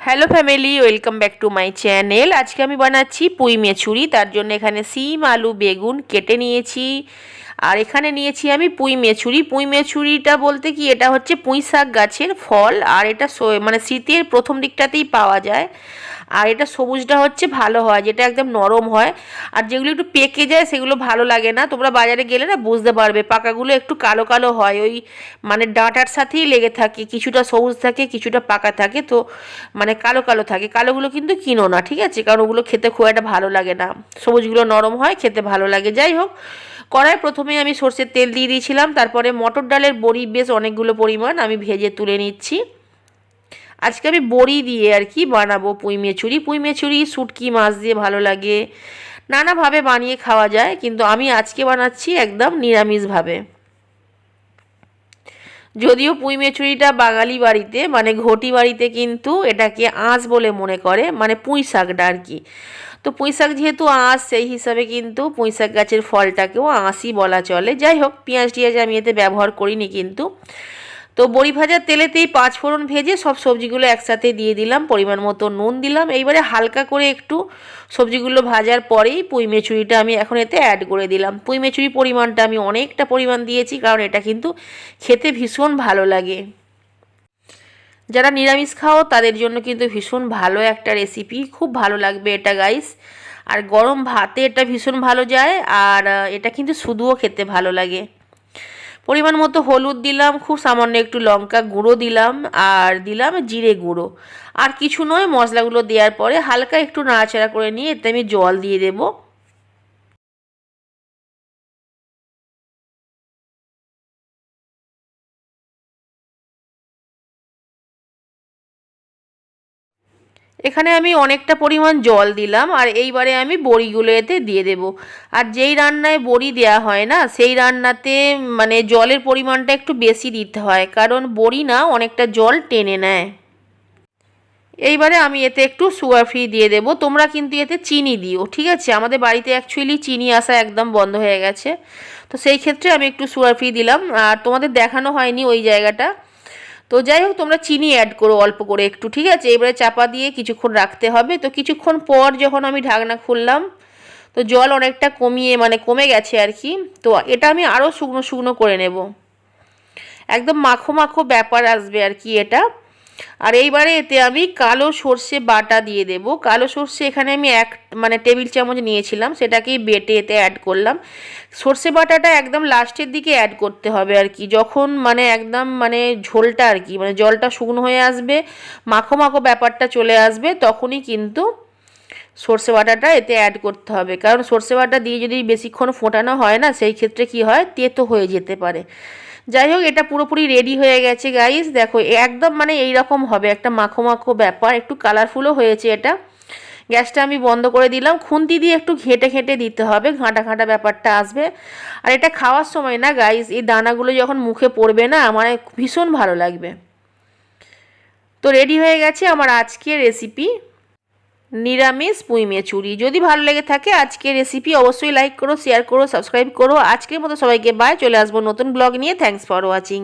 Hello family, welcome back to my channel. আজকে আমি বানাচ্ছি পুঁই মেচুরি। তার জন্য এখানে সিম, আলু, বেগুন কেটে নিয়েছি। আর এখানে নিয়েছি আমি পুঁই মেচুরি। পুঁই মেচুরিটা বলতে কি, এটা হচ্ছে পুঁই শাক গাছের ফল। আর এটা মানে শীতের প্রথম দিকটাতেই পাওয়া যায়। আর এটা সবুজটা হচ্ছে ভালো হয়, যেটা একদম নরম হয়। আর যেগুলো একটু পেকে যায় সেগুলো ভালো লাগে না। তোমরা বাজারে গেলে না বুঝতে পারবে, পাকাগুলো একটু কালো কালো হয়, ওই মানে ডাঁটার সাথেই লেগে থাকে, কিছুটা সবুজ থাকে কিছুটা পাকা থাকে, তো মানে কালো কালো থাকে। কালোগুলো কিন্তু কিনো না, ঠিক আছে, কারণ ওগুলো খেতে খুব একটা ভালো লাগে না। সবুজগুলো নরম হয়, খেতে ভালো লাগে। যাই হোক, কড়াই প্রথমে আমি সর্ষের তেল দিয়ে দিয়েছিলাম। তারপরে মটর ডালের বড়ি বেশ অনেকগুলো পরিমাণ আমি ভেজে তুলে নিচ্ছি। আজকে আমি বড়ি দিয়ে আর কি বানাবো পুঁই মেচুরি। পুঁই মেচুরি শুটকি মাছ দিয়ে ভালো লাগে, নানাভাবে বানিয়ে খাওয়া যায়, কিন্তু আমি আজকে বানাচ্ছি একদম নিরামিষভাবে। যদিও পুঁই মেচুরিটা বাঙালি বাড়িতে মানে ঘটি বাড়িতে কিন্তু এটাকে আঁশ বলে মনে করে, মানে পুঁই শাকটা আর কি। তো পুঁই শাক যেহেতু আঁশ, সেই হিসাবে কিন্তু পুঁই শাক গাছের ফলটাকেও আঁশই বলা চলে। যাই হোক, পেঁয়াজ টিয়াজ আমি এতে ব্যবহার করিনি কিন্তু। তো বড়ি ভাজার তেলেতেই পাঁচফোড়ন ভেজে সব সবজিগুলো একসাথে দিয়ে দিলাম, পরিমাণ মতো নুন দিলাম। এইবারে হালকা করে একটু সবজিগুলো ভাজার পরেই পুঁই মেচুরিটা আমি এখন এতে অ্যাড করে দিলাম। পুঁই মেচুরি পরিমাণটা আমি অনেকটা পরিমাণ দিয়েছি, কারণ এটা কিন্তু খেতে ভীষণ ভালো লাগে। যারা নিরামিষ খাও তাদের জন্য কিন্তু ভীষণ ভালো একটা রেসিপি, খুব ভালো লাগবে এটা গাইস। আর গরম ভাতে এটা ভীষণ ভালো যায়। আর এটা কিন্তু শুধুও খেতে ভালো লাগে। পরিমাণ মতো হলুদ দিলাম, খুব সামান্য একটু লঙ্কা গুঁড়ো দিলাম, আর দিলাম জিরে গুঁড়ো। আর কিছু নয়, মশলাগুলো দেওয়ার পরে হালকা একটু নাড়াচাড়া করে নিয়ে এতে আমি জল দিয়ে দেবো। এখানে আমি অনেকটা পরিমাণ জল দিলাম, আর এইবারে আমি বড়িগুলো এতে দিয়ে দেব। আর যেই রান্নায় বড়ি দেওয়া হয় না, সেই রান্নাতে মানে জলের পরিমাণটা একটু বেশি দিতে হয়, কারণ বড়ি না অনেকটা জল টেনে নেয়। এইবারে আমি এতে একটু সুগার ফ্রি দিয়ে দেবো। তোমরা কিন্তু এতে চিনি দিও, ঠিক আছে। আমাদের বাড়িতে অ্যাকচুয়ালি চিনি আসা একদম বন্ধ হয়ে গেছে, তো সেই ক্ষেত্রে আমি একটু সুগার ফ্রি দিলাম। আর তোমাদের দেখানো হয়নি ওই জায়গাটা। তো যাই হোক, তোমরা চিনি অ্যাড করো অল্প করে একটু, ঠিক আছে। এবারে চাপা দিয়ে কিছুক্ষণ রাখতে হবে। তো কিছুক্ষণ পর যখন আমি ঢাকনা খুললাম, তো জল অনেকটা কমিয়ে মানে কমে গেছে আর কি। তো এটা আমি আরও শুকনো শুকনো করে নেব, একদম মাখো মাখো ব্যাপার আসবে আর কি এটা। আর এইবারে এতে আমি কালো সর্ষে বাটা দিয়ে দেব। কালো সর্ষে এখানে আমি মানে টেবিল চামচ নিয়েছিলাম, সেটাকেই বেটে এতে অ্যাড করলাম। সর্ষে বাটাটা একদম লাস্টের দিকে অ্যাড করতে হবে আর কি, যখন মানে একদম মানে ঝোলটা আর কি মানে জলটা শুকনো হয়ে আসবে, মাখো মাখো ব্যাপারটা চলে আসবে, তখনই কিন্তু সর্ষে বাটাটা এতে অ্যাড করতে হবে। কারণ সর্ষে বাটা দিয়ে যদি বেশিক্ষণ ফোটানো হয় না, সেই ক্ষেত্রে কি হয়, তেতো হয়ে যেতে পারে। যাই হোক, এটা পুরোপুরি রেডি হয়ে গেছে গাইস। দেখো একদম মানে এই রকম হবে, একটা মাখো মাখো ব্যাপার, একটু কালারফুলও হয়েছে এটা। গ্যাসটা আমি বন্ধ করে দিলাম। খুন্তি দিয়ে একটু ঘেঁটে ঘেঁটে দিতে হবে, ঘাঁটা ঘাঁটা ব্যাপারটা আসবে। আর এটা খাওয়ার সময় না গাইস, এই দানাগুলো যখন মুখে পড়বে না, আমার ভীষণ ভালো লাগবে। তো রেডি হয়ে গেছে আমার আজকের রেসিপি, নিরামিষ পুঁই মেচুরি। যদি ভালো লেগে থাকে আজকের রেসিপি, অবশ্যই লাইক করো, শেয়ার করো, সাবস্ক্রাইব করো। আজকের মতো সবাইকে বাই। চলে আসবো নতুন ব্লগ নিয়ে। Thanks for watching.